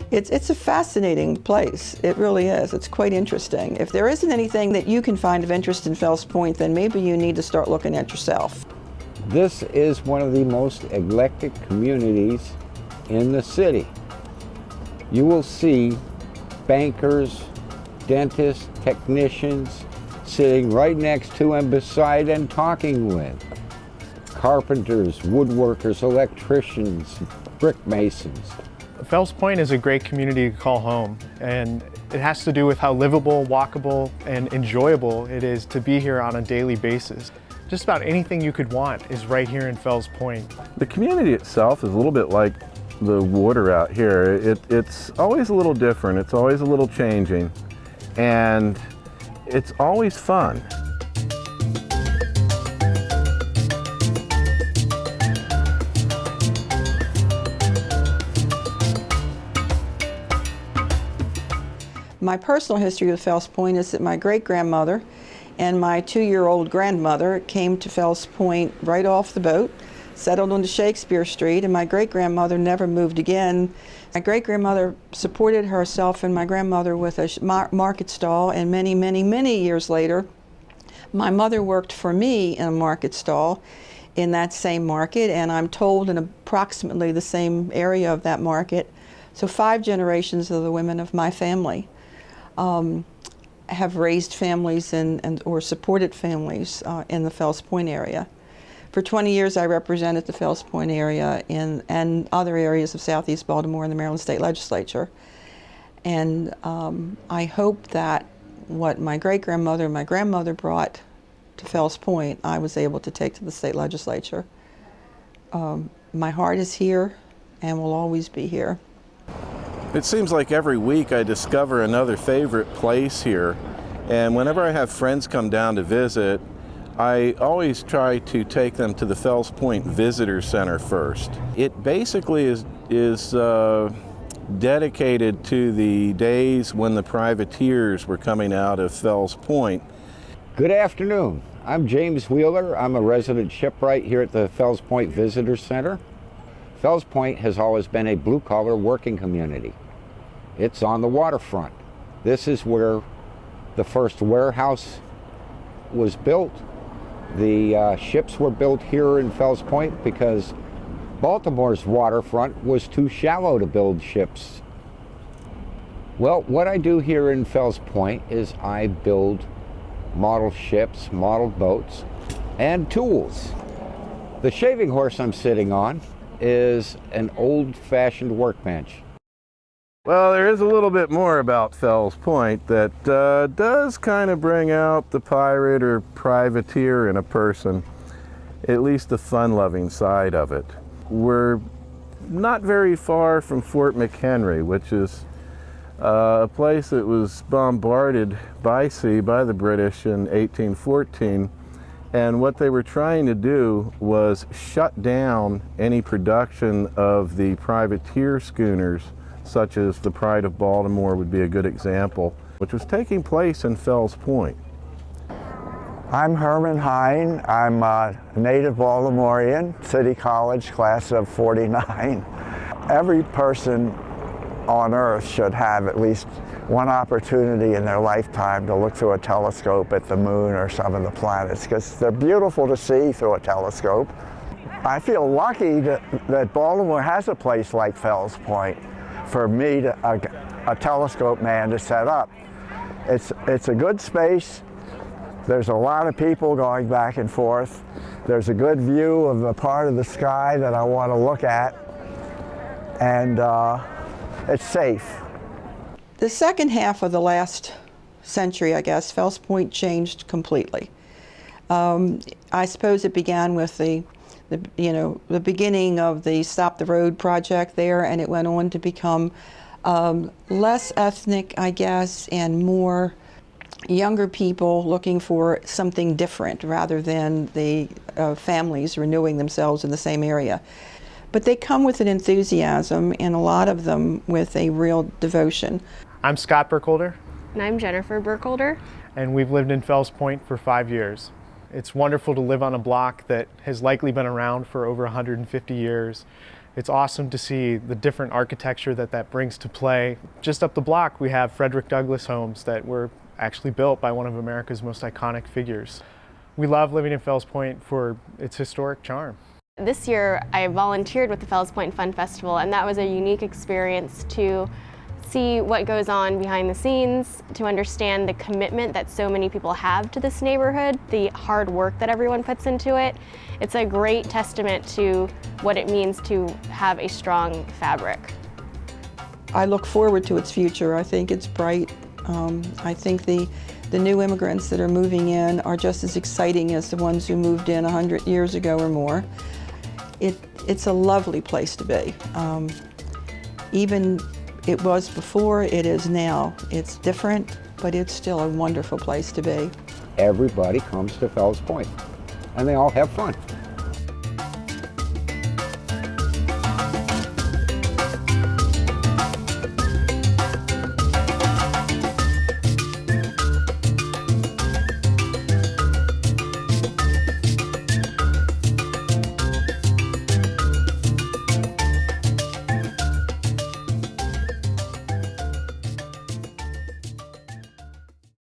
It's a fascinating place. It really is. It's quite interesting. If there isn't anything that you can find of interest in Fells Point, then maybe you need to start looking at yourself. This is one of the most eclectic communities in the city. You will see bankers, dentists, technicians sitting right next to and beside and talking with. Carpenters, woodworkers, electricians, brick masons. Fells Point is a great community to call home, and it has to do with how livable, walkable, and enjoyable it is to be here on a daily basis. Just about anything you could want is right here in Fells Point. The community itself is a little bit like the water out here. It's always a little different, it's always a little changing, and it's always fun. My personal history with Fells Point is that my great-grandmother and my 2-year-old grandmother came to Fells Point right off the boat, settled onto Shakespeare Street, and my great-grandmother never moved again. My great-grandmother supported herself and my grandmother with a market stall, and many, many, many years later, my mother worked for me in a market stall in that same market, and I'm told in approximately the same area of that market. So 5 generations of the women of my family have raised families or supported families in the Fells Point area. For 20 years I represented the Fells Point area and other areas of southeast Baltimore in the Maryland State Legislature. And I hope that what my great-grandmother and my grandmother brought to Fells Point, I was able to take to the state legislature. My heart is here and will always be here. It seems like every week I discover another favorite place here, and whenever I have friends come down to visit, I always try to take them to the Fells Point Visitor Center first. It basically is dedicated to the days when the privateers were coming out of Fells Point. Good afternoon. I'm James Wheeler. I'm a resident shipwright here at the Fells Point Visitor Center. Fells Point has always been a blue-collar working community. It's on the waterfront. This is where the first warehouse was built. The ships were built here in Fells Point because Baltimore's waterfront was too shallow to build ships. Well, what I do here in Fells Point is I build model ships, model boats, and tools. The shaving horse I'm sitting on is an old-fashioned workbench. Well, there is a little bit more about Fells Point that does kind of bring out the pirate or privateer in a person, at least the fun-loving side of it. We're not very far from Fort McHenry, which is a place that was bombarded by sea by the British in 1814. And what they were trying to do was shut down any production of the privateer schooners, such as the Pride of Baltimore would be a good example, which was taking place in Fells Point. I'm Herman Hine. I'm a native Baltimorean, City College, class of '49. Every person on Earth should have at least one opportunity in their lifetime to look through a telescope at the moon or some of the planets, because they're beautiful to see through a telescope. I feel lucky that Baltimore has a place like Fells Point for me, a telescope man, to set up. It's a good space. There's a lot of people going back and forth. There's a good view of the part of the sky that I want to look at, and it's safe. The second half of the last century, I guess, Fells Point changed completely. I suppose it began with the beginning of the Stop the Road project there, and it went on to become less ethnic, I guess, and more younger people looking for something different rather than the families renewing themselves in the same area. But they come with an enthusiasm, and a lot of them with a real devotion. I'm Scott Burkholder. And I'm Jennifer Burkholder. And we've lived in Fells Point for 5 years. It's wonderful to live on a block that has likely been around for over 150 years. It's awesome to see the different architecture that brings to play. Just up the block, we have Frederick Douglass homes that were actually built by one of America's most iconic figures. We love living in Fells Point for its historic charm. This year I volunteered with the Fells Point Fun Festival, and that was a unique experience to see what goes on behind the scenes, to understand the commitment that so many people have to this neighborhood, the hard work that everyone puts into it. It's a great testament to what it means to have a strong fabric. I look forward to its future. I think it's bright. I think the new immigrants that are moving in are just as exciting as the ones who moved in 100 years ago or more. It's a lovely place to be. Even it was before, it is now. It's different, but it's still a wonderful place to be. Everybody comes to Fells Point, and they all have fun.